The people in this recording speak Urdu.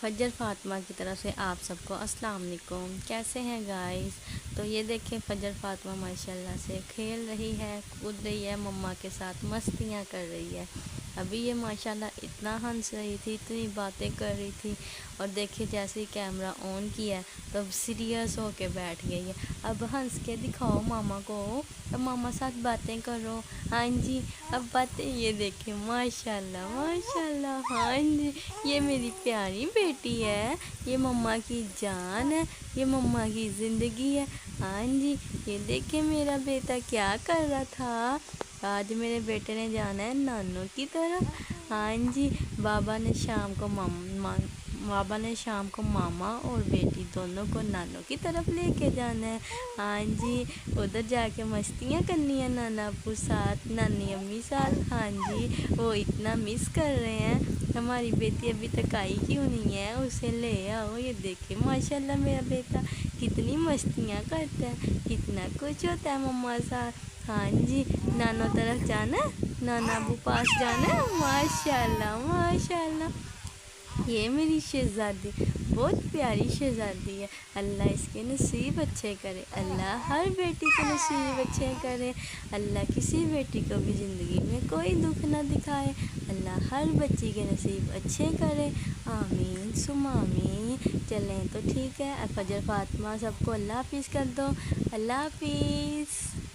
فجر فاطمہ کی طرف سے آپ سب کو السلام علیکم۔ کیسے ہیں گائز؟ تو یہ دیکھیں فجر فاطمہ ماشاءاللہ سے کھیل رہی ہے، کود رہی ہے، مما کے ساتھ مستیاں کر رہی ہے۔ ابھی یہ ماشاءاللہ اتنا ہنس رہی تھی، اتنی باتیں کر رہی تھی، اور دیکھیں جیسے ہی کیمرہ آن کیا ہے تو اب سیریس ہو کے بیٹھ گئی ہے۔ اب ہنس کے دکھاؤ ماما کو، اب ماما ساتھ باتیں کرو۔ ہاں جی، اب باتیں یہ دیکھیں ماشاءاللہ ماشاءاللہ۔ ہاں جی، یہ میری پیاری بیٹی ہے، یہ مما کی جان ہے، یہ مما کی زندگی ہے۔ ہاں جی، یہ دیکھیں میرا بیٹا کیا کر رہا تھا۔ آج میرے بیٹے نے جانا ہے نانو کی طرف۔ ہاں جی، بابا نے شام کو ماما اور بیٹی دونوں کو نانو کی طرف لے کے جانا ہے۔ ہاں جی، ادھر جا کے مستیاں کرنی ہے نانا ابو ساتھ، نانی امی ساتھ۔ ہاں جی، وہ اتنا مس کر رہے ہیں۔ ہماری بیٹی ابھی تک آئی کیوں نہیں ہے؟ اسے لے آؤ۔ یہ دیکھیں ماشاءاللہ میرا بیٹا کتنی مستیاں کرتا ہے، کتنا کچھ ہوتا ہے مما ساتھ۔ ہاں جی، نانو طرف جانا ہے، نانا ابو پاس جانا ہے۔ ماشاءاللہ ماشاءاللہ، یہ میری شہزادی بہت پیاری شہزادی ہے۔ اللہ اس کے نصیب اچھے کرے، اللہ ہر بیٹی کے نصیب اچھے کرے، اللہ کسی بیٹی کو بھی زندگی میں کوئی دکھ نہ دکھائے، اللہ ہر بچی کے نصیب اچھے کرے، آمین ثم آمین۔ چلیں تو ٹھیک ہے، فجر فاطمہ سب کو اللہ حافظ کر دو، اللہ حافظ۔